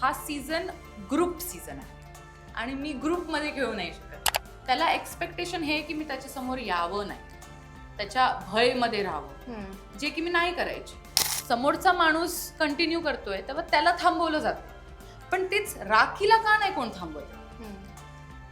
हा season group season आहे आणि मी ग्रुपमध्ये खेळू नाही शकत. त्याला एक्सपेक्टेशन हे की मी त्याच्यासमोर यावं नाही, त्याच्या भयमध्ये राहावं, जे की मी नाही करायची. समोरचा माणूस कंटिन्यू करतोय तेव्हा त्याला थांबवलं जातं, पण तेच राखीला का नाही कोण थांबवत?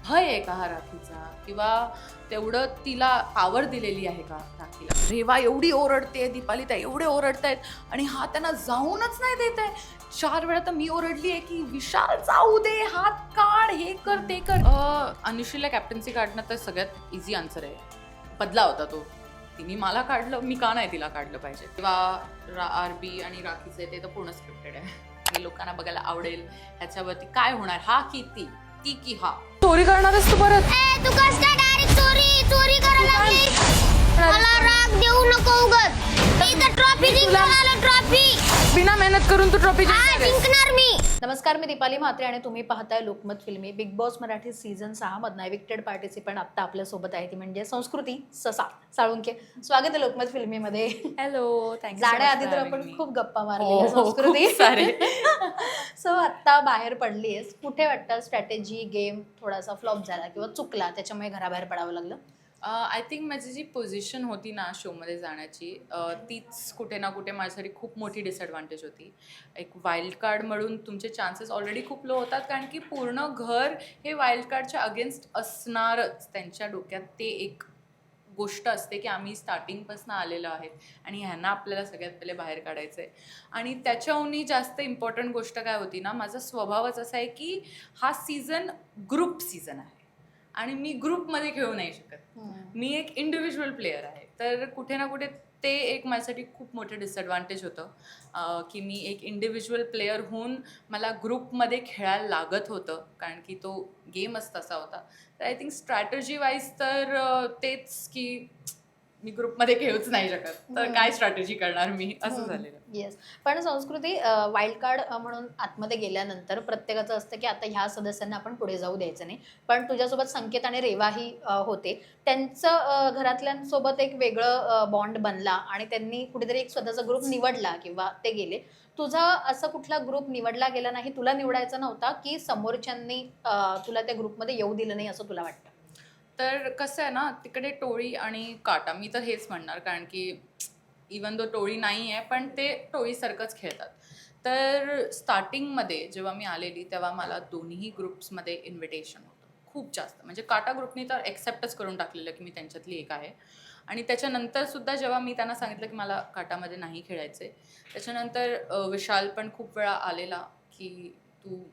भय आहे का हा राखीचा, किंवा तेवढं तिला पावर दिलेली आहे का राखीला? रेवा एवढी ओरडते, दीपाली त्या एवढे ओरडतायत आणि हा त्यांना जाऊनच नाही देत आहे. 4 वेळा तर मी ओरडली आहे की विशाल जाऊ दे, हात काढ, हे कर ते कर. अनुश्रीला कॅप्टन्सी काढणं तर सगळ्यात इझी आन्सर आहे. बदला होता तो, तिने मला काढलं, मी का नाही तिला काढलं पाहिजे? तेव्हा आरबी आणि राखीचे ते तर पूर्ण स्क्रिप्टेड आहे. हे लोकांना बघायला आवडेल. ह्याच्यावरती काय होणार, हा की ती की हा. चोरी करणारच तू परत? तू कस काय डायरेक्ट चोरी करायला लागली? मला राग देऊ नको उगाच. इथं ट्रॉफी जिंकणार, ट्रॉफी बिना मेहनत करून तू ट्रॉफी जिंकणार मी. नमस्कार, मी दीपाली म्हात्रे आणि तुम्ही पाहताय लोकमत फिल्मी. बिग बॉस मराठी सीझन 6 मधनं एविक्टेड पार्टिसिपंट आत्ता आपल्यासोबत आहे, ती म्हणजे संस्कृती ससा साळुंखे. स्वागत आहे लोकमत फिल्मीमध्ये. हॅलो, जाण्याआधी तर आपण खूप गप्पा मारल्या संस्कृती. सो आत्ता बाहेर पडलीयस, कुठे वाटतं स्ट्रॅटेजी गेम थोडासा फ्लॉप झाला किंवा चुकला त्याच्यामुळे घराबाहेर पडावं लागलं? आय थिंक माझी जी पोझिशन होती ना शोमध्ये जाण्याची, तीच कुठे ना कुठे माझ्यासाठी खूप मोठी डिसएडव्हान्टेज होती. एक वाईल्ड कार्ड म्हणून तुमचे चान्सेस ऑलरेडी खूप लो होतात, कारण की पूर्ण घर हे वाईल्ड कार्डच्या अगेन्स्ट असणारच. त्यांच्या डोक्यात ते एक गोष्ट असते की आम्ही स्टार्टिंगपासून आलेलो आहेत आणि ह्यांना आपल्याला सगळ्यात पहिले बाहेर काढायचं आहे. आणि त्याच्याहूनही जास्त इम्पॉर्टंट गोष्ट काय होती ना, माझा स्वभावच असा आहे की हा सीझन ग्रुप सीझन आहे आणि मी ग्रुपमध्ये खेळू नाही शकत. मी एक इंडिव्हिज्युअल प्लेअर आहे, तर कुठे ना कुठे ते एक माझ्यासाठी खूप मोठं डिसएडव्हान्टेज होतं की मी एक इंडिव्हिज्युअल प्लेअर होऊन मला ग्रुपमध्ये खेळायला लागत होतं, कारण की तो गेमच तसा होता. तर आय थिंक स्ट्रॅटजी वाईज तर तेच की मी ग्रुपमध्ये खेळूच नाही शकत, तर काय स्ट्रॅटेजी करणार मी, असं झालेलं. येस, पण संस्कृती वाईल्ड कार्ड म्हणून आतमध्ये गेल्यानंतर प्रत्येकाचं असतं की आता ह्या सदस्यांना आपण पुढे जाऊ द्यायचं नाही, पण तुझ्यासोबत संकेत आणि रेवाही होते. त्यांचं घरातल्यांसोबत एक वेगळं बॉन्ड बनला आणि त्यांनी कुठेतरी एक स्वतःचा ग्रुप निवडला किंवा ते गेले. तुझा असं कुठला ग्रुप निवडला गेला नाही, तुला निवडायचा नव्हता, की समोरच्यांनी तुला त्या ग्रुपमध्ये येऊ दिलं नाही असं तुला वाटतं? तर कसं आहे ना, तिकडे टोळी आणि काटा, मी तर हेच म्हणणार, कारण की इवन दो टोळी नाही आहे पण ते टोळीसारखंच खेळतात. तर स्टार्टिंगमध्ये जेव्हा मी आलेली तेव्हा मला दोन्ही ग्रुप्समध्ये इन्व्हिटेशन होतं खूप जास्त. म्हणजे काटा ग्रुपनी तर एक्सेप्टच करून टाकलेलं की मी त्यांच्यातली एक आहे. आणि त्याच्यानंतरसुद्धा जेव्हा मी त्यांना सांगितलं की मला काटामध्ये नाही खेळायचं आहे, त्याच्यानंतर विशाल पण खूप वेळा आलेला की तू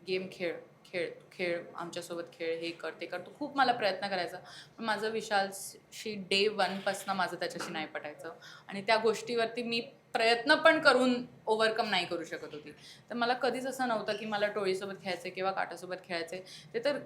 गेम खेळ खेळ खेळ आमच्यासोबत खेळ, हे कर ते कर. तो खूप मला प्रयत्न करायचा, पण माझं विशालशी डे 1पासून माझं त्याच्याशी नाही पटायचं आणि त्या गोष्टीवरती मी प्रयत्न पण करून ओव्हरकम नाही करू शकत होती. तर मला कधीच असं नव्हतं की मला टोळीसोबत खेळायचं आहे किंवा काटासोबत खेळायचं आहे. ते तर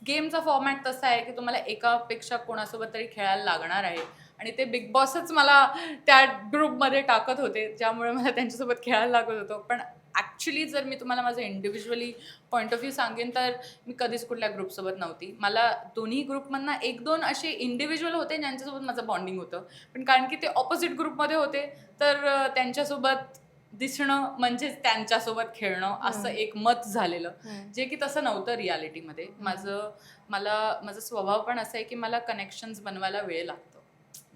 गेमचा फॉर्मॅट तसा आहे की तुम्हाला एकापेक्षा कोणासोबत तरी खेळायला लागणार आहे आणि ते बिग बॉसच मला त्या ग्रुपमध्ये टाकत होते, ज्यामुळे मला त्यांच्यासोबत खेळायला लागत होतं. पण ॲक्च्युली जर मी तुम्हाला माझं इंडिव्हिज्युअली पॉईंट ऑफ व्ह्यू सांगेन तर मी कधीच कुठल्या ग्रुपसोबत नव्हती. मला दोन्ही ग्रुपमधनं 1-2 असे इंडिव्हिज्युअल होते ज्यांच्यासोबत माझं बॉन्डिंग होतं, पण कारण की ते ऑपोजिट ग्रुपमध्ये होते तर त्यांच्यासोबत दिसणं म्हणजेच त्यांच्यासोबत खेळणं असं एक मत झालेलं, जे की तसं नव्हतं रियालिटीमध्ये. माझा स्वभाव पण असा आहे की मला कनेक्शन्स बनवायला वेळ लागतो.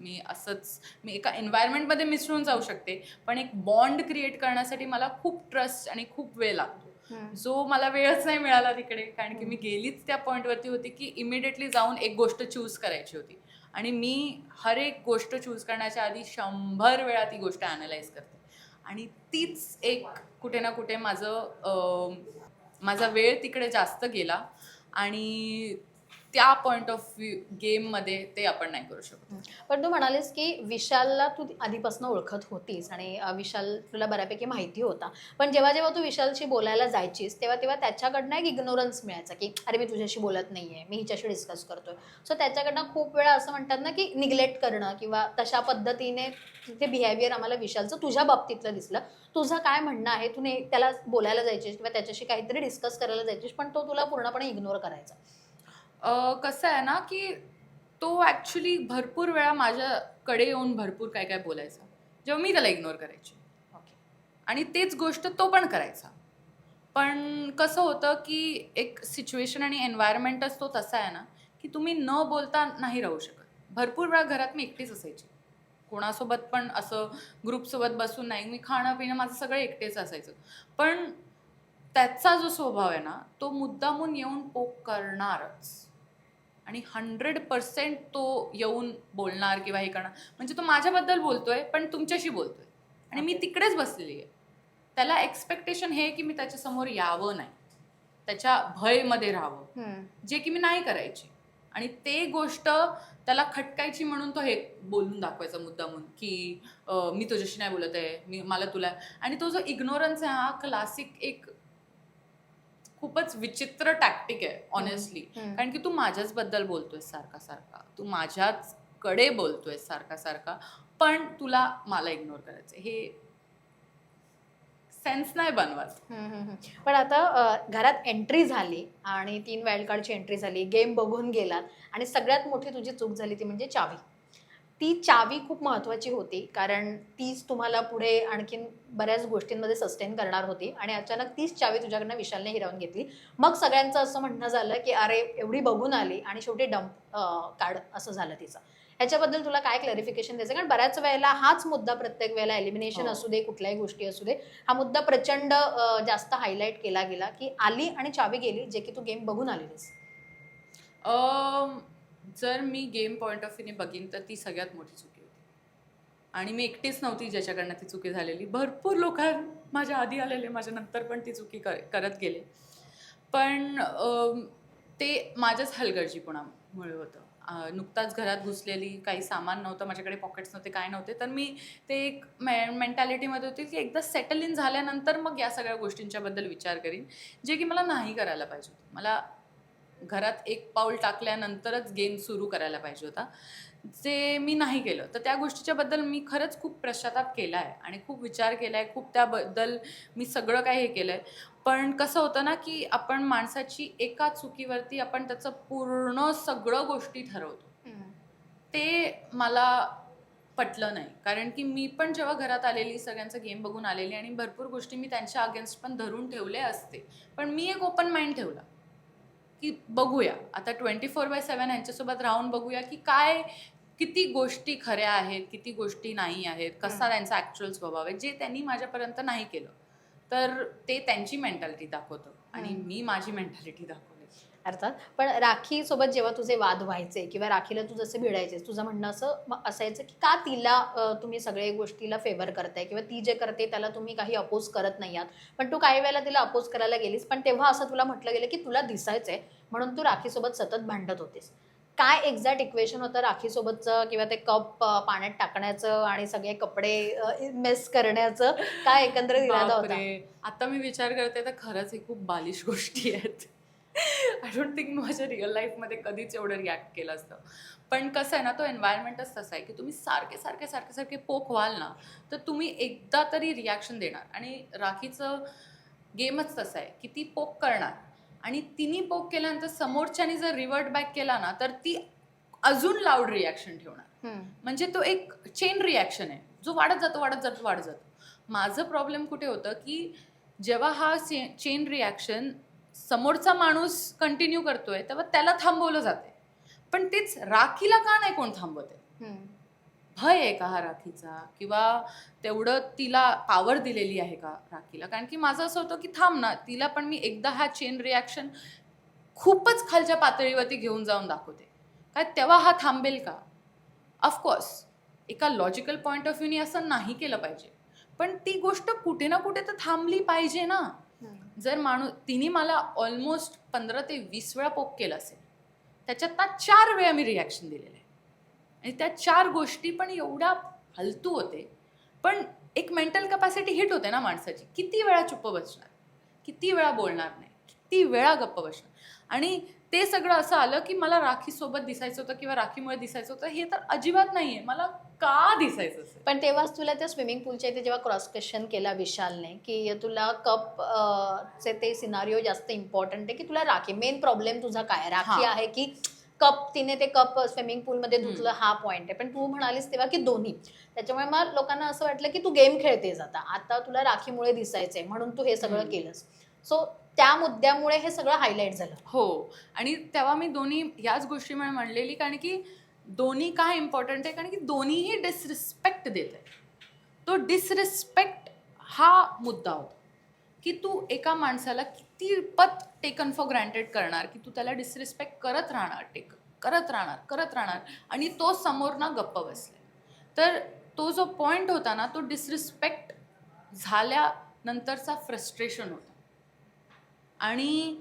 मी एका एन्व्हायरमेंटमध्ये मिसळून जाऊ शकते, पण एक बॉन्ड क्रिएट करण्यासाठी मला खूप ट्रस्ट आणि खूप वेळ लागतो, जो मला वेळच नाही मिळाला तिकडे, कारण की मी गेलीच त्या पॉईंटवरती होती की इमिडिएटली जाऊन एक गोष्ट चूज करायची होती आणि मी हर एक गोष्ट चूज करण्याच्या आधी 100 वेळा ती गोष्ट ॲनालाइज करते आणि तीच एक कुठे ना कुठे माझा वेळ तिकडे जास्त गेला आणि त्या पॉईंट ऑफ व्ह्यू गेममध्ये ते आपण नाही करू शकतो. पण तू म्हणालीस की विशालला तू आधीपासून ओळखत होतीस आणि विशाल तुला बऱ्यापैकी माहिती होता, पण जेव्हा जेव्हा तू विशालशी बोलायला जायचीस तेव्हा तेव्हा त्याच्याकडनं एक इग्नोरन्स मिळायचा की अरे मी तुझ्याशी बोलत नाहीये, मी हिच्याशी डिस्कस करतोय. सो त्याच्याकडनं खूप वेळा असं म्हणतात ना की निग्लेक्ट करणं किंवा तशा पद्धतीने ते बिहेवियर आम्हाला विशालचं तुझ्या बाबतीतलं दिसलं. तुझं काय म्हणणं आहे? तू त्याला बोलायला जायचीस किंवा त्याच्याशी काहीतरी डिस्कस करायला जायचीस, पण तो तुला पूर्णपणे इग्नोर करायचा. कसं आहे ना की तो ॲक्च्युली भरपूर वेळा माझ्याकडे येऊन भरपूर काय काय बोलायचा, जेव्हा मी त्याला इग्नोर करायची. ओके. आणि तेच गोष्ट तो पण करायचा, पण कसं होतं की एक सिच्युएशन आणि एन्व्हायरमेंटच तो तसा आहे ना की तुम्ही न बोलता नाही राहू शकत. भरपूर वेळा घरात मी एकटीच असायची, कोणासोबत पण असं ग्रुपसोबत बसून नाही. मी खाणं पिणं माझं सगळं एकटेच असायचं. पण त्याचा जो स्वभाव आहे ना तो मुद्दामून येऊन पोक करणारच आणि 100% तो येऊन बोलणार किंवा हे करणार. म्हणजे तो माझ्याबद्दल बोलतोय पण तुमच्याशी बोलतोय आणि मी तिकडेच बसलेली आहे. त्याला एक्सपेक्टेशन हे की मी त्याच्यासमोर यावं नाही, त्याच्या भयमध्ये राहावं, जे की मी नाही करायची. आणि ते गोष्ट त्याला खटकायची म्हणून तो हे बोलून दाखवायचा मुद्दामून की मी तुझ्याशी नाही बोलत आहे, मला तुला. आणि तो जो इग्नोरन्स आहे हा क्लासिक एक खूपच विचित्र टॅक्टिक आहे ऑनेस्टली. कारण की तू माझ्याच बद्दल बोलतोय सारखा सारखा, तू माझ्याच कडे बोलतोय सारखा सारखा, पण तुला मला इग्नोर करायचं, हे सेन्स नाही बनवत. पण आता घरात एंट्री झाली आणि 3 वाईल्ड कार्डची एंट्री झाली, गेम बघून गेलात आणि सगळ्यात मोठी तुझी चूक झाली ती म्हणजे चावी. ती चावी खूप महत्त्वाची होती कारण तीच तुम्हाला पुढे आणखीन बऱ्याच गोष्टींमध्ये सस्टेन करणार होती आणि अचानक तीच चावी तुझ्याकडनं विशालने हिरावून घेतली. मग सगळ्यांचं असं म्हणणं झालं की अरे एवढी बघून आली आणि शेवटी डम्प काढ असं झालं तिचं. ह्याच्याबद्दल तुला काय क्लॅरिफिकेशन द्यायचं? कारण बऱ्याच वेळेला हाच मुद्दा प्रत्येक वेळेला एलिमिनेशन असू दे कुठल्याही गोष्टी असू दे हा मुद्दा प्रचंड जास्त हायलाईट केला गेला की आली आणि चावी गेली जे की तू गेम बघून आलेलीस. जर मी गेम पॉईंट ऑफ व्ह्यूने बघीन तर ती सगळ्यात मोठी चुकी होती आणि मी एकटीच नव्हती ज्याच्याकडनं ती चुकी झालेली. भरपूर लोक माझ्या आधी आलेले, माझ्या नंतर पण ती चुकी करत गेले. पण ते माझ्याच हलगर्जीपणामुळे होतं. नुकताच घरात घुसलेली, काही सामान नव्हतं माझ्याकडे, पॉकेट्स नव्हते, काय नव्हते. तर मी ते एक मेंटॅलिटीमध्ये होती की एकदा सेटल इन झाल्यानंतर मग या सगळ्या गोष्टींच्याबद्दल विचार करीन, जे की मला नाही करायला पाहिजे होतं. मला घरात एक पाऊल टाकल्यानंतरच गेम सुरू करायला पाहिजे होता, जे मी नाही केलं. तर त्या गोष्टीच्या बद्दल मी खरंच खूप पश्चाताप केला आहे आणि खूप विचार केला आहे, खूप त्याबद्दल मी सगळं काही हे केलं आहे. पण कसं होतं ना की आपण माणसाची एका चुकीवरती आपण त्याचं पूर्ण सगळं गोष्टी ठरवतो. ते मला पटलं नाही. कारण की मी पण जेव्हा घरात आलेली, सगळ्यांचं गेम बघून आलेली आणि भरपूर गोष्टी मी त्यांच्या अगेन्स्ट पण धरून ठेवले असते, पण मी एक ओपन माइंड ठेवला की बघूया आता 24/7 यांच्यासोबत राहून बघूया की काय, किती गोष्टी खऱ्या आहेत, किती गोष्टी नाही आहेत, कसा त्यांचा ॲक्च्युअल स्वभाव आहे. जे त्यांनी माझ्यापर्यंत नाही केलं तर ते त्यांची मेंटॅलिटी दाखवतं आणि मी माझी मेंटॅलिटी दाखवली. अर्थात. पण राखी सोबत जेव्हा तुझे वाद व्हायचे किंवा राखीला तू जसे भिडायचे, तुझं म्हणणं असं असायचं की का तिला तुम्ही सगळे गोष्टीला फेवर करताय किंवा ती जे करते त्याला तुम्ही काही अपोज करत नाही आहात. पण तू काही वेळेला तिला अपोज करायला गेलीस, पण तेव्हा असं तुला म्हटलं गेलं की तुला दिसायचंय म्हणून तू राखीसोबत सतत भांडत होतीस. काय एक्झॅक्ट इक्वेशन होतं राखीसोबतचं किंवा ते कप पाण्यात टाकण्याचं आणि सगळे कपडे मेस करण्याचं? काय एकंदरीत इरादा होता? आता मी विचार करते तर खरंच हे खूप बालिश गोष्टी आहेत. आय डोंट थिंक माझ्या रिअल लाईफमध्ये कधीच एवढं रिॲक्ट केलं असतं. पण कसं आहे ना, तो एन्व्हायरमेंटच तसा आहे की तुम्ही सारखे पोक व्हाल ना तर तुम्ही एकदा तरी रिॲक्शन देणार. आणि राखीचं गेमच तसं आहे की ती पोक करणार आणि तिने पोक केल्यानंतर समोरच्याने जर रिव्हर्ट बॅक केला ना तर ती अजून लाऊड रिॲक्शन ठेवणार. म्हणजे तो एक चेन रिॲक्शन आहे जो वाढत जातो. माझं प्रॉब्लेम कुठे होतं की जेव्हा हा चेन रिॲक्शन समोरचा माणूस कंटिन्यू करतोय तेव्हा त्याला थांबवलं जाते, पण तेच राखीला का नाही कोण थांबवते? भय आहे का हा राखीचा, किंवा तेवढं तिला पॉवर दिलेली आहे का राखीला? कारण की माझं असं होतं की थांब ना, तिला पण मी एकदा हा चेन रिॲक्शन खूपच खालच्या पातळीवरती घेऊन जाऊन दाखवते काय, तेव्हा हा थांबेल का? ऑफकोर्स एका लॉजिकल पॉईंट ऑफ व्ह्यूने असं नाही केलं पाहिजे, पण ती गोष्ट कुठे ना कुठे तर थांबली पाहिजे ना. जर तिने मला ऑलमोस्ट 15 ते 20 वेळा पोक केलं असेल, त्याच्यात 4 वेळा मी रिॲक्शन दिलेलं आहे आणि त्या 4 गोष्टी पण एवढ्या फालतू होते. पण एक मेंटल कॅपॅसिटी हिट होते ना माणसाची. किती वेळा चुप्प बसणार, किती वेळा बोलणार नाही, किती वेळा गप्प बसणार. आणि ते सगळं असं आलं की मला राखीसोबत दिसायचं होतं किंवा राखीमुळे दिसायचं होतं, हे तर अजिबात नाहीये. मला का दिसायचं असेल? पण तेव्हाच तुला त्या स्विमिंग पूलच्या इथे जेव्हा क्रॉस क्वेश्चन केला विशालने की तुला कप चे ते सिनारिओ जास्त इम्पॉर्टंट आहे की तुला राखी, मेन प्रॉब्लेम तुझा काय राखी आहे की कप, तिने ते कप स्विमिंग पूलमध्ये धुतलं, हा पॉईंट आहे. पण तू म्हणालीस तेव्हा की दोन्ही. त्याच्यामुळे मग लोकांना असं वाटलं की तू गेम खेळतेस आता तुला राखीमुळे दिसायचंय म्हणून तू हे सगळं केलंस. सो त्या मुद्द्यामुळे हे सगळं हायलाईट झालं. हो, आणि तेव्हा मी दोन्ही ह्याच गोष्टी म्हणलेली, कारण की दोन्ही का इम्पॉर्टंट आहे, कारण की दोन्हीही डिसरिस्पेक्ट देत आहे. तो डिसरिस्पेक्ट हा मुद्दा होता, की तू एका माणसाला किती पत टेकन फॉर ग्रँटेड करणार, की तू त्याला डिसरिस्पेक्ट करत राहणार आणि तो समोर ना गप्प बसले. तर तो जो पॉइंट होता ना, तो डिसरिस्पेक्ट झाल्यानंतरचा फ्रस्ट्रेशन होता. आणि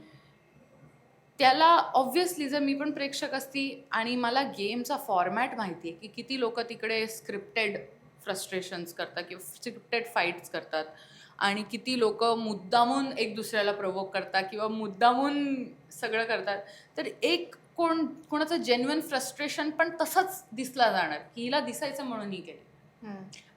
त्याला ऑब्व्हियसली जर मी पण प्रेक्षक असती आणि मला गेमचा फॉर्मॅट माहिती आहे की किती लोक तिकडे स्क्रिप्टेड फ्रस्ट्रेशन्स करतात किंवा स्क्रिप्टेड फाईट्स करतात आणि किती लोक मुद्दामून एक दुसऱ्याला प्रोवोक करतात किंवा मुद्दामून सगळं करतात, तर एक कोणाचं जेन्युइन फ्रस्ट्रेशन पण तसंच दिसला जाणार की हिला दिसायचं म्हणून ही केलं.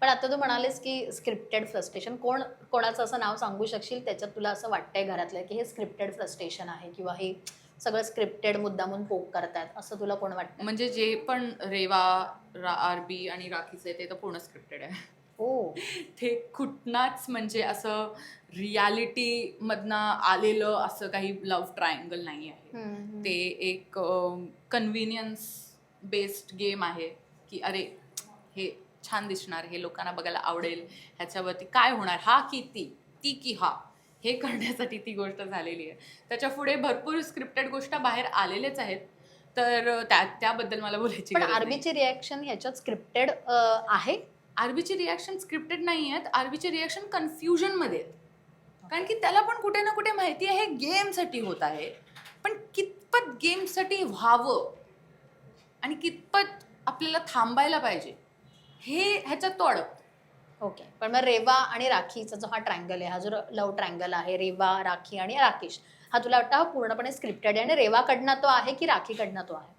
पण आता तू म्हणालीस की स्क्रिप्टेड फ्रस्ट्रेशन, कोणाचं असं नाव सांगू शकशील त्याच्यात तुला असं वाटतंय घरातलं की हे स्क्रिप्टेड फ्रस्ट्रेशन आहे किंवा हे सगळं स्क्रिप्टेड मुद्दामून पोक करतात, असं तुला कोण वाटतं? म्हणजे जे पण रेवा, आरबी आणि राखीचे ते तर पूर्ण स्क्रिप्टेड आहे. हो. ते कुठनाच म्हणजे असं रियालिटी मधनं आलेलं असं काही लव्ह ट्रायंगल नाही आहे. ते एक कन्व्हिनियन्स बेस्ड गेम आहे की अरे हे छान दिसणार, हे लोकांना बघायला आवडेल, ह्याच्यावरती काय होणार, हा की ती की हा, हे करण्यासाठी ती गोष्ट झालेली आहे. त्याच्या पुढे भरपूर स्क्रिप्टेड गोष्ट बाहेर आलेलेच आहेत, तर त्याबद्दल मला बोलायची पण गरज नाही. आरबीची रिॲक्शन ह्याच्यात स्क्रिप्टेड आहे? आरबीची रिॲक्शन स्क्रिप्टेड नाही आहेत, आरबीची रिॲक्शन कन्फ्युजनमध्ये आहेत. कारण की त्याला पण कुठे ना कुठे माहिती आहे गेमसाठी होत आहे, पण कितपत गेमसाठी व्हावं आणि कितपत आपल्याला थांबायला पाहिजे हे ह्याच्यात तो अडकतो. ओके. पण मग रेवा आणि राखीचा जो हा ट्रँगल आहे, हा जो लव्ह ट्रँगल आहे, रेवा, राखी आणि राकेश, हा तुला वाटतं हा पूर्णपणे स्क्रिप्टेड आहे आणि रेवाकडनं तो आहे की राखीकडनं तो आहे?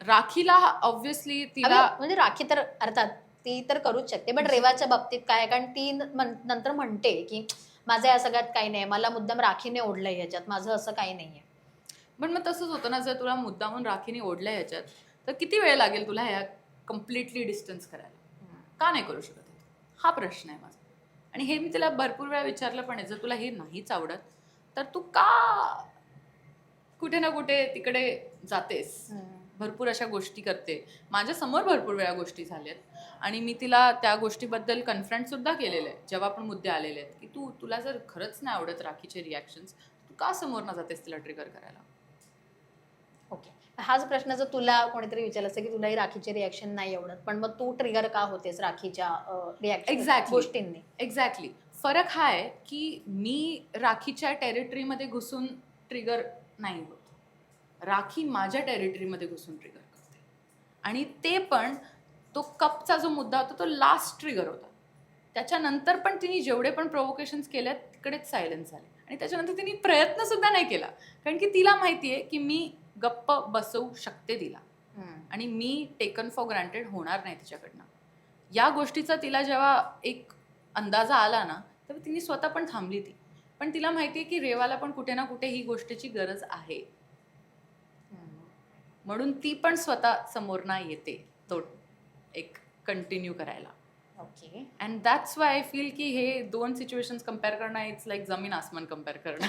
राखीला ऑब्व्हियसली तिला म्हणजे राखी तर अर्थात ती तर करूच शकते, पण रेवाच्या बाबतीत काय? कारण ती नंतर म्हणते की माझं या सगळ्यात काही नाही, मला मुद्दाम राखीने ओढलंय ह्याच्यात, माझं असं काही नाहीये. पण मग तसंच होतं ना, जर तुला मुद्दामून राखीने ओढल्या ह्याच्यात, तर किती वेळ लागेल तुला ह्या कम्प्लिटली डिस्टन्स करायला? का नाही करू शकत? हा प्रश्न आहे माझा. आणि हे मी तिला भरपूर वेळा विचारलं पण आहे, जर तुला हे नाहीच आवडत तर तू का कुठे ना कुठे तिकडे जातेस, भरपूर अशा गोष्टी करते. माझ्यासमोर भरपूर वेळा गोष्टी झाल्यात आणि मी तिला त्या गोष्टीबद्दल कन्फ्रंट सुद्धा केलेलं आहे जेव्हा पण मुद्दे आलेले आहेत की तुला जर खरंच नाही आवडत राखीचे रिॲक्शन्स, तू का समोर ना जातेस तिला ट्रिगर करायला? ओके. हाच प्रश्न जर तुला कोणीतरी विचारलं असतं की तुलाही राखीचे रिॲक्शन नाही आवडत, पण मग तू ट्रिगर का होतेस राखीच्या रिॲक्शन गोष्टींनी? एक्झॅक्टली. फरक हा आहे की मी राखीच्या टेरिटरीमध्ये घुसून ट्रिगर नाही होत, राखी माझ्या टेरिटरीमध्ये घुसून ट्रिगर करते. आणि ते पण तो कपचा जो मुद्दा होता तो लास्ट ट्रिगर होता. त्याच्यानंतर पण तिने जेवढे पण प्रोव्होकेशन्स केल्यात तिकडेच सायलेन्स झाले आणि त्याच्यानंतर तिने प्रयत्न सुद्धा नाही केला, कारण की तिला माहिती आहे की मी गप्प बसवू शकते तिला आणि मी टेकन फॉर ग्रँटेड होणार नाही तिच्याकडनं. या गोष्टीचा तिला जेव्हा एक अंदाजा आला ना, तेव्हा तिने स्वतः पण थांबली ती. पण तिला माहिती आहे की रेवाला पण कुठे ना कुठे ही गोष्टीची गरज आहे, म्हणून ती पण स्वतः समोर ना येते तो एक कंटिन्यू करायला. Okay. And that's why I feel की हे दोन सिच्युएशन्स कम्पेअर करणं इट्स लाईक जमीन आसमान कम्पेअर करणं.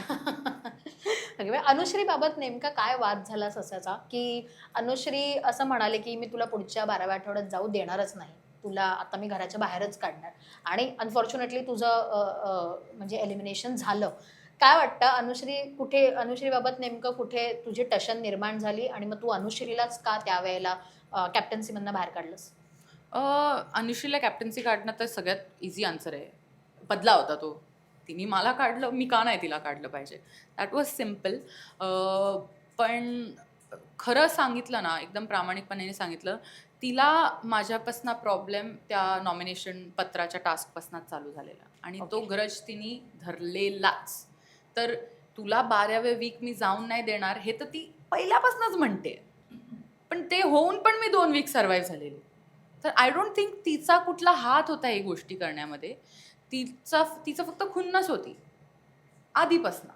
अनुश्री बाबत नेमका काय वाद झाला ससाचा, की अनुश्री असं म्हणाले की मी तुला पुढच्या 12व्या आठवड्यात जाऊ देणारच नाही, तुला आता मी घराच्या बाहेरच काढणार, आणि अनफॉर्च्युनेटली तुझं म्हणजे एलिमिनेशन झालं. काय वाटतं अनुश्री बाबत नेमकं कुठे तुझी टशन निर्माण झाली आणि मग तू अनुश्रीलाच का त्यावेळेला कॅप्टन्सीमधनं बाहेर काढलंस? अनुश्रीला कॅप्टन्सी काढणं तर सगळ्यात इझी आन्सर आहे. बदला होता तो, तिने मला काढलं, मी का नाही तिला काढलं पाहिजे? That was simple. पण खरं सांगितलं ना, एकदम प्रामाणिकपणे सांगितलं, तिला माझ्यापासनं प्रॉब्लेम त्या नॉमिनेशन पत्राच्या टास्कपासूनच चालू झालेला आणि तो ग्रज तिने धरलेलाच. तर तुला 12व्या वीक मी जाऊन नाही देणार हे तर ती पहिल्यापासूनच म्हणते, पण ते होऊन पण मी 2 वीक सर्वाईव्ह झालेली. तर आय डोंट थिंक तिचा कुठला हात होता ही गोष्टी करण्यामध्ये. तिचं फक्त खुन्नस होती आधीपासून,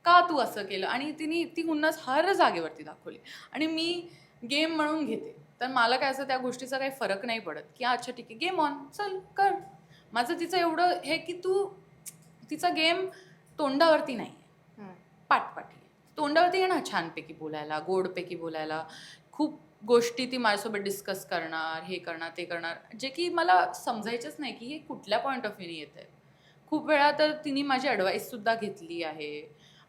का तू असं केलं, आणि तिने ती खुन्नस हर जागेवरती दाखवली. आणि मी गेम म्हणून घेते, तर मला काय असं त्या गोष्टीचा काही फरक नाही पडत की अच्छा ठीक आहे गेम ऑन, चल कर. माझं तिचं एवढं हे की तू तिचा गेम तोंडावरती नाही आहे, पाठपाठी आहे. तोंडावरती आहे ना छानपैकी बोलायला, गोडपैकी बोलायला, खूप गोष्टी ती माझ्यासोबत डिस्कस करणार, हे करणार ते करणार, जे की मला समजायचंच नाही की हे कुठल्या पॉईंट ऑफ व्ह्यूने येत आहे. खूप वेळा तर तिने माझी ॲडवाईससुद्धा घेतली आहे,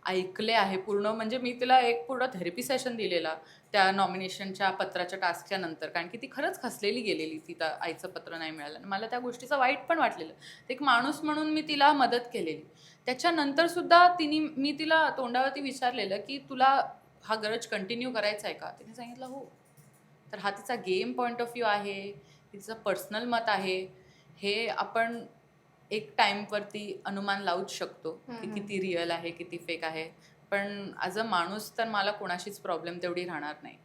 ऐकले आहे पूर्ण. म्हणजे मी तिला एक पूर्ण थेरपी सेशन दिलेला त्या नॉमिनेशनच्या पत्राच्या टास्कच्या नंतर, कारण की ती खरंच खसलेली गेलेली, ती त्या आईचं पत्र नाही मिळालं आणि मला त्या गोष्टीचं वाईट पण वाटलेलं. एक माणूस म्हणून मी तिला मदत केलेली. त्याच्यानंतरसुद्धा मी तिला तोंडावरती विचारलेलं की तुला हा गरज कंटिन्यू करायचा आहे का? तिने सांगितलं हो. तर हा तिचा गेम पॉईंट ऑफ व्ह्यू आहे, तिचं पर्सनल मत आहे. हे आपण एक टाईमवरती अनुमान लावूच शकतो की किती रिअल आहे, किती फेक आहे. पण ॲज अ माणूस तर मला कोणाशीच प्रॉब्लेम तेवढी राहणार नाही.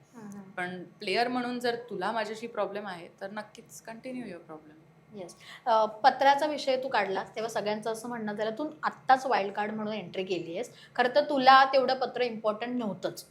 पण प्लेयर म्हणून जर तुला माझ्याशी प्रॉब्लेम आहे तर नक्कीच कंटिन्यू युअर प्रॉब्लेम. येस. पत्राचा विषय तू काढलास तेव्हा सगळ्यांचं असं म्हणणं झालं तू आत्ताच वाईल्ड कार्ड म्हणून एंट्री केली आहेस. खरं तर तुला तेवढं पत्र इम्पॉर्टंट नव्हतंच.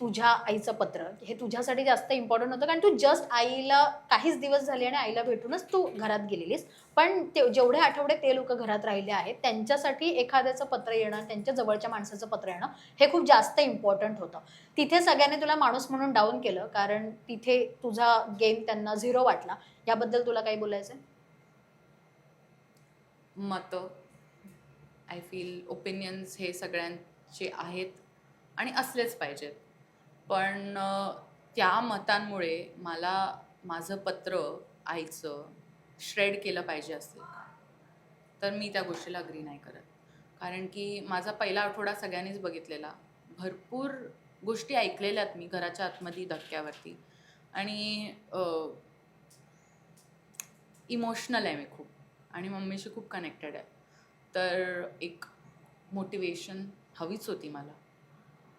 तुझ्या आईचं पत्र हे तुझ्यासाठी जास्त इम्पॉर्टंट होतं, कारण तू जस्ट आईला काहीच दिवस झाले आणि आईला भेटूनच तू घरात गेलेलीस. पण जेवढे आठवडे ते लोक घरात राहिले आहेत त्यांच्यासाठी एखाद्याचं पत्र येणं, त्यांच्या जवळच्या माणसाचं पत्र येणं हे खूप जास्त इम्पॉर्टंट होतं. तिथे सगळ्यांनी तुला माणूस म्हणून डाऊन केलं, कारण तिथे तुझा गेम त्यांना 0 वाटला. याबद्दल तुला काही बोलायचं आहे? मतं, आय फील ओपिनियन्स हे सगळ्यांचे आहेत आणि असलेच पाहिजेत. पण त्या मतांमुळे मला माझं पत्र आईचं श्रेड केलं पाहिजे असेल तर मी त्या गोष्टीला अग्री नाही करत. कारण की माझा पहिला आठवडा सगळ्यांनीच बघितलेला, भरपूर गोष्टी ऐकलेल्यात मी घराच्या आतमध्ये धक्क्यावरती. आणि इमोशनल आहे मी खूप आणि मम्मीशी खूप कनेक्टेड आहे. तर एक मोटिवेशन हवीच होती मला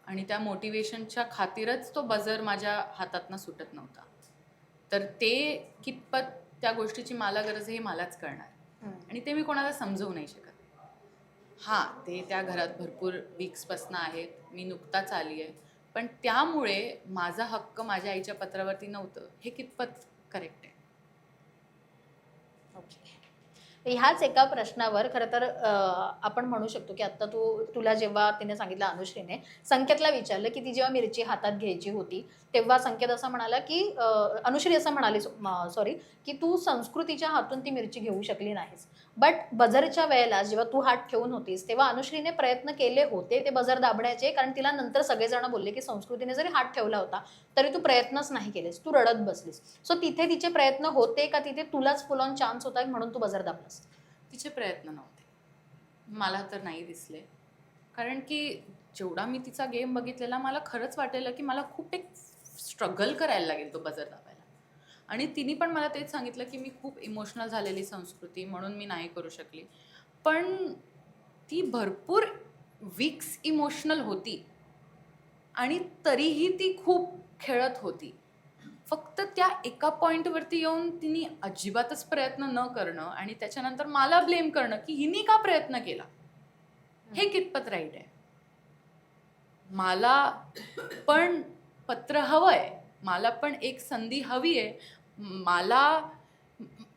आणि त्या मोटिवेशनच्या खातीरच तो बजर माझ्या हातातनं सुटत नव्हता. तर ते कितपत त्या गोष्टीची मला गरज आहे हे मलाच कळणार आणि ते मी कोणाला समजवू नाही शकत. हां, ते त्या घरात भरपूर वीक्सपासनं आहेत, मी नुकताच आली आहे, पण त्यामुळे माझा हक्क माझ्या आईच्या पत्रावरती नव्हतं हे कितपत करेक्ट आहे? ओके. ह्याच एका प्रश्नावर खरं तर आपण म्हणू शकतो की आता तुला जेव्हा तिने सांगितलं अनुश्रीने संकेतला विचारलं की ती जेव्हा मिरची हातात घ्यायची होती तेव्हा संकेत असं म्हणाला की अनुश्री असं म्हणाली सॉरी की तू संस्कृतीच्या हातून ती मिरची घेऊ शकली नाहीस. बट बझरच्या वेळेला जेव्हा तू हात ठेवून होतीस तेव्हा अनुश्रीने प्रयत्न केले होते ते बझर दाबण्याचे, कारण तिला नंतर सगळेजण बोलले की संस्कृतीने जरी हात ठेवला होता तरी तू प्रयत्नच नाही केलेस, तू रडत बसलीस. सो तिथे तिचे प्रयत्न होते का तिथे तुलाच फुल ऑन चान्स होता म्हणून तू बझर दाबलास? तिचे प्रयत्न नव्हते, मला तर नाही दिसले. कारण की जेवढा मी तिचा गेम बघितलेला मला खरंच वाटेलं की मला खूप एक स्ट्रगल करायला लागेल तो बजर दाबायला. आणि तिने पण मला तेच सांगितलं की मी खूप इमोशनल झालेली संस्कृती म्हणून मी नाही करू शकली. पण ती भरपूर वीक्स इमोशनल होती आणि तरीही ती खूप खेळत होती. फक्त त्या एका पॉईंटवरती येऊन तिने अजिबातच प्रयत्न न करणं आणि त्याच्यानंतर मला ब्लेम करणं की हिने का प्रयत्न केला, हे कितपत राईट आहे? मला पण पत्र हवंय, मला पण एक संधी हवी आहे. मला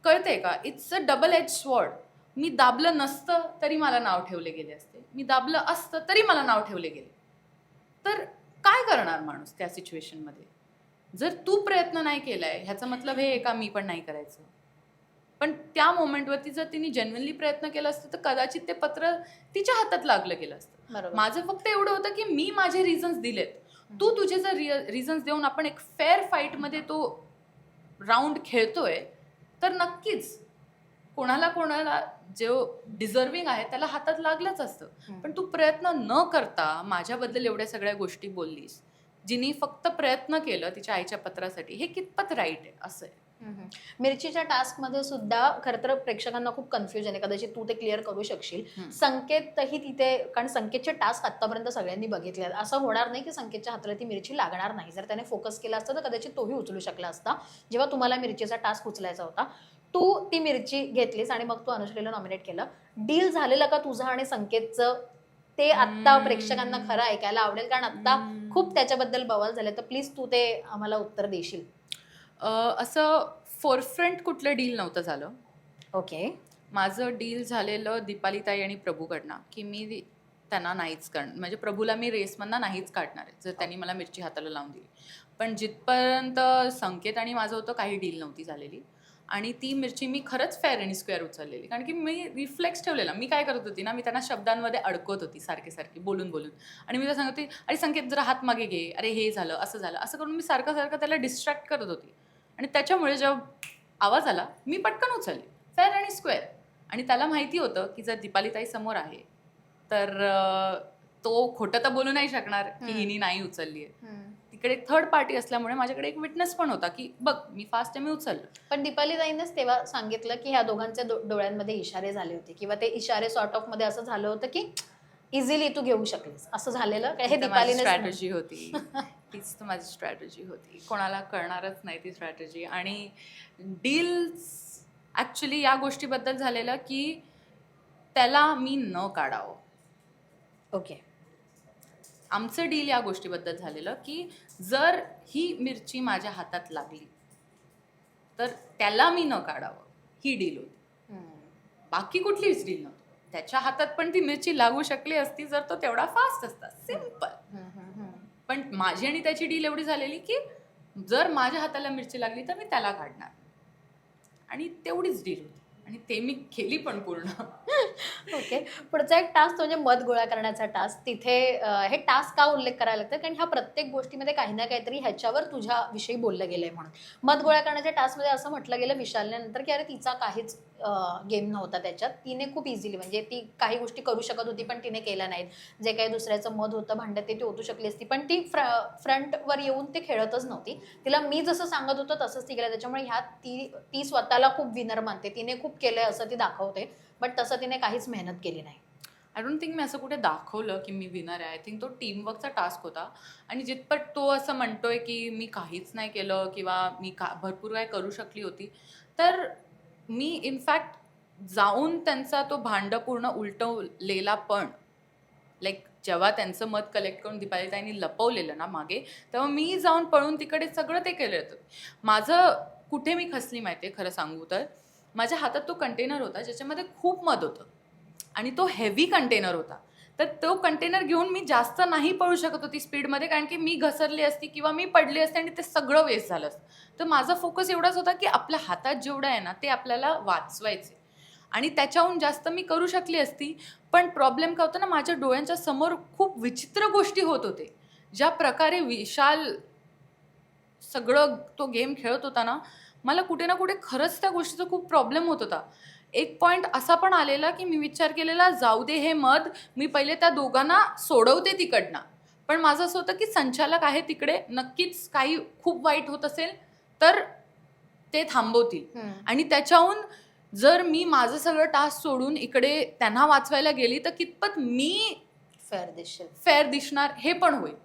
कळतंय का, it's a double edge sword. मी दाबलं नसतं तरी मला नाव ठेवले गेले असते, मी दाबलं असतं तरी मला नाव ठेवले गेले. तर काय करणार माणूस त्या सिच्युएशनमध्ये? जर तू प्रयत्न नाही केलाय ह्याचा मतलब हे का मी पण नाही करायचं? पण त्या मोमेंटवरती जर तिने जेन्युइनली प्रयत्न केला असतं तर कदाचित ते पत्र तिच्या हातात लागलं गेलं असतं. बरोबर. माझं फक्त एवढं होतं की मी माझे रिझन्स दिलेत, तू तुझे जर रिझन्स देऊन आपण एक फेअर फाईटमध्ये तो राऊंड खेळतोय तर नक्कीच कोणाला जो डिझर्विंग आहे त्याला हातात लागलंच असतं. पण तू प्रयत्न न करता माझ्याबद्दल एवढ्या सगळ्या गोष्टी बोललीस, जिने फक्त प्रयत्न केलं तिच्या आईच्या पत्रासाठी, हे कितपत राईट आहे? असं आहे. मिरचीच्या टास्कमध्ये सुद्धा खरं तर प्रेक्षकांना खूप कन्फ्युजन आहे, कदाचित तू ते क्लिअर करू शकशील. संकेतही तिथे, कारण संकेतचे टास्क आतापर्यंत सगळ्यांनी बघितले, असं होणार नाही की संकेतच्या हाताला ती मिरची लागणार नाही. जर त्याने फोकस केला असता तर कदाचित तोही उचलू शकला असता. जेव्हा तुम्हाला मिरचीचा टास्क उचलायचा होता तू ती मिरची घेतलीस आणि मग तू अनुश्रीला नॉमिनेट केलं. डील झालेलं का तुझं आणि संकेतचं? ते आत्ता प्रेक्षकांना खरं ऐकायला आवडेल, कारण आत्ता खूप त्याच्याबद्दल बवाल झाले. तर प्लीज तू ते आम्हाला उत्तर देशील? असं फोरफ्रंट कुठलं डील नव्हतं झालं. ओके. माझं डील झालेलं दीपालीताई आणि प्रभूकडनं की मी त्यांना नाहीच करणार, म्हणजे प्रभूला मी रेसमधनं नाहीच काढणार आहे जर त्यांनी मला मिरची हाताला लावून दिली. पण जिथपर्यंत संकेत आणि माझं होतं काही डील नव्हती झालेली आणि ती मिरची मी खरंच फेअर आणि स्क्वेअर उचललेली. कारण की मी रिफ्लेक्स ठेवलेला. मी काय करत होती ना, मी त्यांना शब्दांमध्ये अडकवत होती सारखी बोलून आणि मी त्याला सांगत होती, अरे संकेत जरा हात मागे घे, अरे हे झालं असं झालं, असं करून मी सारखं त्याला डिस्ट्रॅक्ट करत होती. आणि त्याच्यामुळे जेव्हा आवाज आला मी पटकन उचलली, फेअर आणि स्क्वेअर. आणि त्याला माहिती होतं की जर दीपालीताई समोर आहे तर तो खोटं तर बोलू नाही शकणार की हिनी नाही उचलली आहे. तिकडे थर्ड पार्टी असल्यामुळे माझ्याकडे एक विटनेस पण होता की बघ मी फास्ट आहे, मी उचललं. पण दीपालीताईंनीच तेव्हा सांगितलं की ह्या दोघांच्या डोळ्यांमध्ये इशारे झाले होते किंवा ते इशारे सॉर्ट ऑफ मध्ये असं झालं होतं की इझिली तू घेऊ शकलीस, असं झालेलं हे दीपालीने स्ट्रॅटेजी होती. तीच तर माझी स्ट्रॅटेजी होती. कोणाला कळणारच नाही ती स्ट्रॅटेजी. आणि डील्स ॲक्च्युली या गोष्टीबद्दल झालेलं की त्याला मी न काढावं. ओके. आमचं डील या गोष्टीबद्दल झालेलं की जर ही मिरची माझ्या हातात लागली तर त्याला मी न काढावं, ही डील होती. बाकी कुठलीच डील नव्हती. त्याच्या हातात पण ती मिरची लागू शकली असती जर तो तेवढा फास्ट असता. सिम्पल. पण माझी आणि त्याची डील एवढी झालेली की जर माझ्या हाताला मिरची लागली तर मी त्याला काढणार. आणि तेवढीच डील होती आणि ते मी केली पण पूर्ण. ओके. पुढचा एक टास्क म्हणजे मध गोळा करण्याचा टास्क. तिथे हे टास्क का उल्लेख करायला लागतं कारण ह्या प्रत्येक गोष्टीमध्ये काही ना काहीतरी ह्याच्यावर तुझ्याविषयी बोललं गेलंय म्हणून. मध गोळा करण्याच्या टास्कमध्ये असं म्हटलं गेलं विशालने नंतर की अरे तिचा काहीच गेम नव्हता त्याच्यात, तिने खूप इझिली म्हणजे ती काही गोष्टी करू शकत होती पण तिने केल्या नाहीत. जे काही दुसऱ्याचं मध होतं भांडत ते ती ओतू शकली असती पण ती फ्रंटवर येऊन ते खेळतच नव्हती. तिला मी जसं सांगत होतं तसंच ती केलं. त्याच्यामुळे ह्यात ती स्वतःला खूप विनर मानते, तिने खूप केलंय असं ती दाखवते. बट तसं तिने काहीच मेहनत केली नाही. आय डोंट थिंक मी असं कुठे दाखवलं की मी विनर आहे. आय थिंक तो टीमवर्कचा टास्क होता आणि जितपत तो असं म्हणतोय की मी काहीच नाही केलं किंवा मी भरपूर काय करू शकली होती, तर मी इनफॅक्ट जाऊन त्यांचा तो भांडं पूर्ण उलटवलेला. पण लाईक जेव्हा त्यांचं मत कलेक्ट करून दीपालीताईंनी लपवलेलं ना मागे, तेव्हा मी जाऊन पळून तिकडे सगळं ते केलं होतं. माझं कुठे मी खचली माहिती आहे खरं सांगू तर, माझ्या हातात तो कंटेनर होता ज्याच्यामध्ये खूप मध होतं आणि तो हेवी कंटेनर होता. तर तो कंटेनर घेऊन मी जास्त नाही पळू शकत होती स्पीडमध्ये कारण की मी घसरली असती किंवा मी पडली असते आणि ते सगळं वेस्ट झालं असतं. तर माझा फोकस एवढाच होता की आपल्या हातात जेवढं आहे ना ते आपल्याला वाचवायचे आणि त्याच्याहून जास्त मी करू शकली असती. पण प्रॉब्लेम काय होता ना, माझ्या डोळ्यांच्या समोर खूप विचित्र गोष्टी होत होते. ज्या प्रकारे विशाल सगळं तो गेम खेळत होता ना, मला कुठे ना कुठे खरंच त्या गोष्टीचा खूप प्रॉब्लेम होत होता. एक पॉईंट असा पण आलेला की मी विचार केलेला जाऊ दे हे मध, मी पहिले त्या दोघांना सोडवते तिकडनं. पण माझं असं होतं की संचालक आहे तिकडे, नक्कीच काही खूप वाईट होत असेल तर ते थांबवतील. आणि त्याच्याहून जर मी माझं सगळं टास्क सोडून इकडे त्यांना वाचवायला गेली तर कितपत मी फेअर दिसणार हे पण होईल.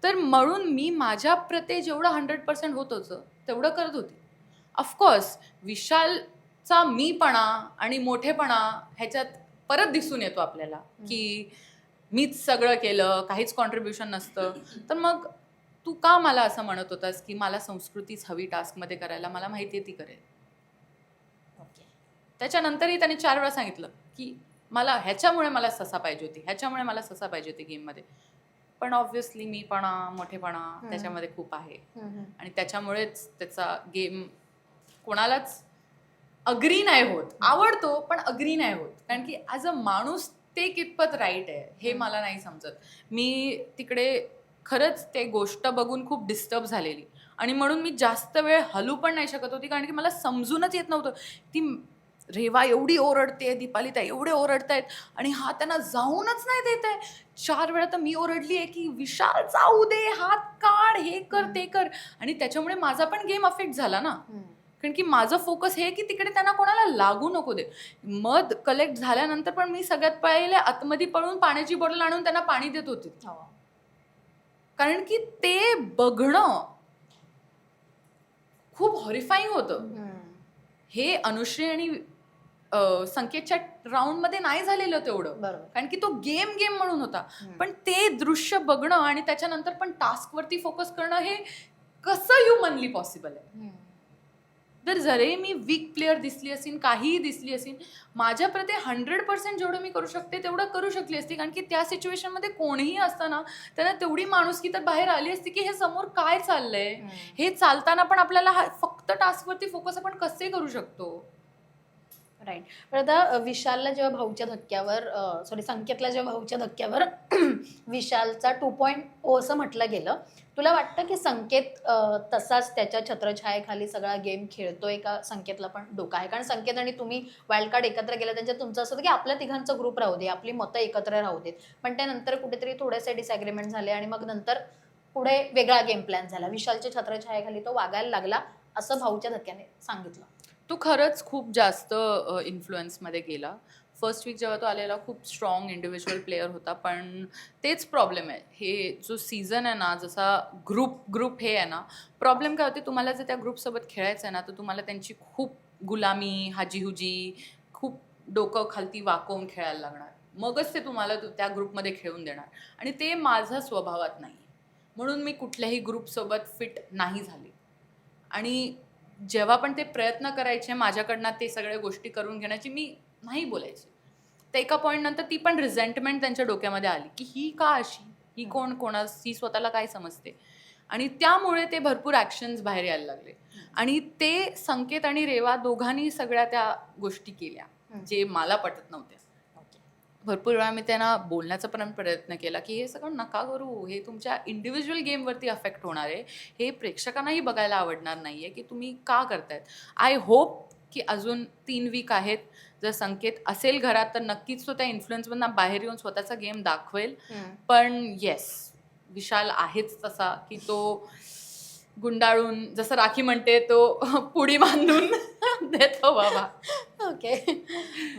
तर म्हणून मी माझ्या प्रते जेवढं 100% होत होतं तेवढं करत होती. ऑफकोर्स विशालचा मीपणा आणि मोठेपणा ह्याच्यात परत दिसून येतो आपल्याला की मीच सगळं केलं, काहीच कॉन्ट्रीब्युशन नसतं. तर मग तू का मला असं म्हणत होतास की मला संस्कृतीच हवी टास्कमध्ये करायला, मला माहिती आहे ती करेल. त्याच्यानंतरही त्याने 4 वेळा सांगितलं की ह्याच्यामुळे मला ससा पाहिजे होती, ह्याच्यामुळे मला ससा पाहिजे होती गेममध्ये. पण ऑब्व्हियसली मीपणा, मोठेपणा त्याच्यामध्ये खूप आहे आणि त्याच्यामुळेच त्याचा गेम कोणालाच अग्री नाही होत. आवडतो पण अग्री नाही होत कारण की ॲज अ माणूस ते कितपत राईट आहे हे मला नाही समजत. मी तिकडे खरंच ते गोष्ट बघून खूप डिस्टर्ब झालेली आणि म्हणून मी जास्त वेळ हलू पण नाही शकत होती कारण की मला समजूनच येत नव्हतं. ती रेवा एवढी ओरडते, दीपालीताई एवढे ओरडतायत आणि हा त्यांना जाऊनच नाही देत आहे. 4 वेळा तर मी ओरडली आहे की विशाल जाऊ दे, हात काढ, हे कर ते कर. आणि त्याच्यामुळे माझा पण गेम अफेक्ट झाला ना कारण की माझं फोकस हे की तिकडे त्यांना कोणाला लागू नको दे. मध कलेक्ट झाल्यानंतर पण मी सगळ्यात पहिले आतमध्ये पळून पाण्याची बॉटल आणून त्यांना पाणी देत होते कारण की ते बघणं खूप हॉरिफाईंग होतं. हे अनुश्री आणि संकेतच्या राऊंडमध्ये नाही झालेलं तेवढं कारण की तो गेम म्हणून होता. पण ते दृश्य बघणं आणि त्याच्यानंतर पण टास्कवरती फोकस करणं हे कसं ह्युमनली पॉसिबल आहे. जर जरी मी वीक प्लेअर दिसली असेल, काहीही दिसली असेल, माझ्याप्रती 100% जेवढं मी करू शकते तेवढं करू शकली असती. कारण की त्या सिच्युएशनमध्ये कोणीही असताना त्यांना तेवढी माणुसकी तर बाहेर आली असती की हे समोर काय चाललंय, हे चालताना पण आपल्याला फक्त टास्कवरती फोकस आपण कसे करू शकतो. राईट. पण आता विशालला जेव्हा भाऊच्या धक्क्यावर संकेतला जेव्हा भाऊच्या धक्क्यावर विशालचा 2.0 असं म्हटलं गेलं, तुला वाटतं की संकेत तसाच त्याच्या छत्रछायेखाली सगळा गेम खेळतोय का संकेतला पण डोका आहे? कारण संकेत आणि तुम्ही वाईल्ड कार्ड एकत्र गेला, त्यांच्यात तुमचं असं होतं की आपल्या तिघांचा ग्रुप राहू दे, आपली मतं एकत्र राहू देत, पण त्यानंतर कुठेतरी थोडेसे डिसॲग्रीमेंट झाले आणि मग नंतर पुढे वेगळा गेम प्लॅन झाला. विशालच्या छत्रछायेखाली तो वागायला लागला असं भाऊच्या धक्क्याने सांगितलं. तो खरंच खूप जास्त इन्फ्लुएन्समध्ये गेला. फर्स्ट वीक जेव्हा तो आलेला खूप स्ट्रॉंग इंडिव्हिज्युअल प्लेअर होता, पण तेच प्रॉब्लेम आहे. हे जो सीझन आहे ना, जसा ग्रुप हे आहे ना, प्रॉब्लेम काय होते, तुम्हाला जर त्या ग्रुपसोबत खेळायचं आहे ना, तर तुम्हाला त्यांची खूप गुलामी, हाजीहुजी, खूप डोकं खालती वाकवून खेळायला लागणार. मगच ते तुम्हाला त्या ग्रुपमध्ये खेळून देणार, आणि ते माझ्या स्वभावात नाही. म्हणून मी कुठल्याही ग्रुपसोबत फिट नाही झाली. आणि जेव्हा पण ते प्रयत्न करायचे माझ्याकडनं ते सगळ्या गोष्टी करून घेण्याची, मी नाही बोलायची. तर एका पॉईंट नंतर ती पण रिझेंटमेंट त्यांच्या डोक्यामध्ये आली की ही का अशी, ही ही स्वतःला काय समजते. आणि त्यामुळे ते भरपूर ॲक्शन्स बाहेर यायला लागले. आणि ते संकेत आणि रेवा दोघांनी सगळ्या त्या गोष्टी केल्या जे मला पटत नव्हत्या. भरपूर वेळा मी त्यांना बोलण्याचा पण प्रयत्न केला की हे सगळं नका करू, हे तुमच्या इंडिव्हिज्युअल गेमवरती अफेक्ट होणार आहे, हे प्रेक्षकांनाही बघायला आवडणार नाही आहे की तुम्ही का करतायत. आय होप की अजून 3 वीक आहेत. जर संकेत असेल घरात तर नक्कीच तो त्या इन्फ्लुएन्समधनं बाहेर येऊन स्वतःचा गेम दाखवेल. पण येस, विशाल आहेच तसा की तो गुंडाळून, जसं राखी म्हणते, तो पुडी बांधून देतो बाबा. ओके.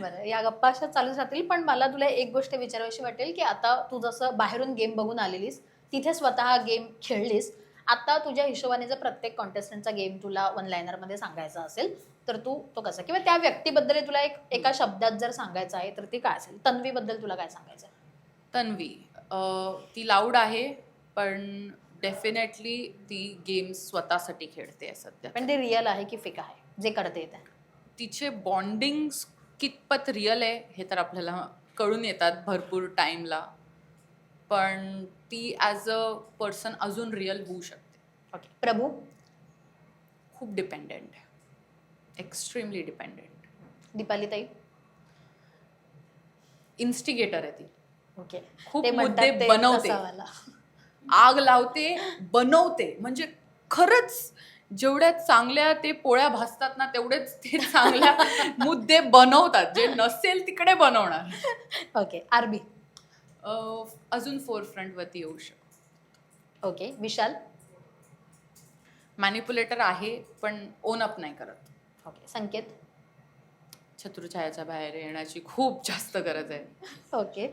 बरं, या गप्पा अशा चालूच राहतील, पण मला तुला एक गोष्ट विचारावीशी वाटेल की आता तू जसं बाहेरून गेम बघून आलेलीस, तिथे स्वतः गेम खेळलीस, आता तुझ्या हिशोबाने जर प्रत्येक कॉन्टेस्टंटचा गेम तुला वन लायनरमध्ये सांगायचा असेल तर तू तो कसा, किंवा त्या व्यक्तीबद्दल तुला एका शब्दात जर सांगायचं आहे तर ती काय असेल? तन्वीबद्दल तुला काय सांगायचं आहे? तन्वी ती लाऊड आहे, पण डेफिनेटली ती गेम्स स्वतःसाठी खेळते सध्या. पण ते रिअल आहे की फेक आहे जे करते ते? तिचे बॉन्डिंग्स कितपत रिअल आहे हे तर आपल्याला कळून येतात भरपूर टाईमला, पण ती ॲज अ पर्सन अजून रिअल होऊ शकते. ओके. प्रभू? खूप डिपेंडेंट, एक्स्ट्रीमली डिपेंडेंट. दीपाली ताई? इन्स्टिगेटर आहे ती. ओके. खूप ते म्हणतात मुद्दे ते बनवते, तसावाला. आग लावते, बनवते. म्हणजे खरंच जेवढ्या चांगल्या ते पोळ्या भाजतात ना, तेवढेच ते चांगल्या मुद्दे बनवतात. जे नसेल तिकडे बनवणार. ओके. आरबी? अजून फोरफ्रंटवरती येऊ शकतो. ओके. विशाल? मॅनिप्युलेटर आहे, पण ओन अप नाही करत. ओके. संकेत? छत्रछायाच्या बाहेर येण्याची खूप जास्त गरज आहे. ओके.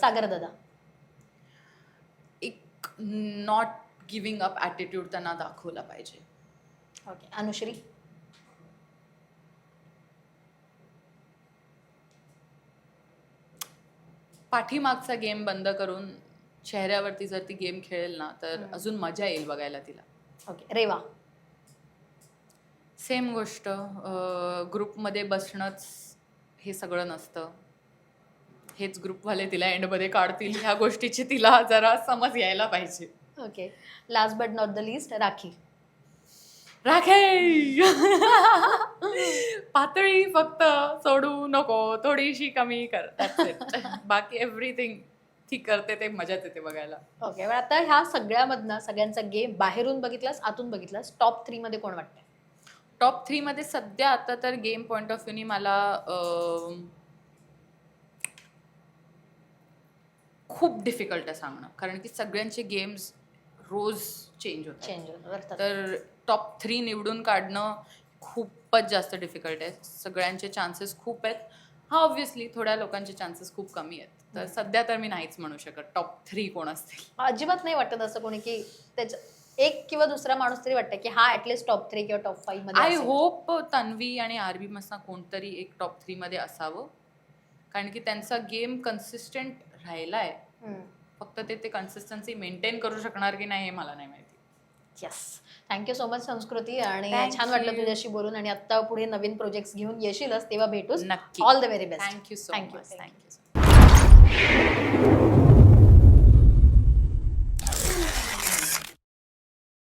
सागर दादा? एक नॉट गिव्हिंग अप ॲटिट्यूड त्यांना दाखवला पाहिजे. ओके. अनुश्री? पाठीमागचा गेम बंद करून चेहऱ्यावरती जर ती गेम खेळेल ना, तर अजून मजा येईल बघायला तिला. ओके. रेवा? सेम गोष्ट, ग्रुपमध्ये बसणंच हे सगळं नसतं. हेच ग्रुपवाले तिला एंडमध्ये काढतील, ह्या गोष्टीची तिला जरा समज यायला पाहिजे. Okay. Last but not the list, rakhi? राखे पातळी फक्त सोडू नको, थोडीशी कमी कर, that's it. बाकी एव्हरीथिंग ती करते, ते मजाच येते बघायला. ओके. पण आता ह्या सगळ्यामधनं सगळ्यांचा गेम बाहेरून बघितलास, आतून बघितलास, टॉप 3 मध्ये कोण वाटतंय? टॉप 3 मध्ये सध्या आता तर गेम पॉईंट ऑफ व्ह्यूनी मला खूप डिफिकल्ट आहे सांगणं, कारण की सगळ्यांचे गेम्स रोज चेंज होतात. तर टॉप 3 निवडून काढणं खूपच जास्त डिफिकल्ट आहे. सगळ्यांचे चान्सेस खूप आहेत. हा, ऑब्व्हियसली थोड्या लोकांचे चान्सेस खूप कमी आहेत. तर सध्या तर मी नाहीच म्हणू शकत टॉप 3 कोण असतील. अजिबात नाही वाटत असं कोणी की त्याच्या एक किंवा दुसरा माणूस तरी वाटतं की हा ॲटलिस्ट टॉप 3 किंवा टॉप 5 मध्ये? आय होप तन्वी आणि आरबी मसना कोणतरी एक टॉप 3 मध्ये असावं, कारण की त्यांचा गेम कन्सिस्टंट राहिलाय. फक्त ते कन्सिस्टन्सी मेंटेन करू शकणार की नाही हे मला नाही माहिती. येस, थँक्यू सो मच संस्कृती, आणि Thank छान वाटलं you. तुझ्याशी बोलून, आणि आता पुढे नवीन प्रोजेक्ट्स घेऊन येशीलच तेव्हा भेटूच. नक्की. All the very best. Thank you so Thank you. Much. Thank you.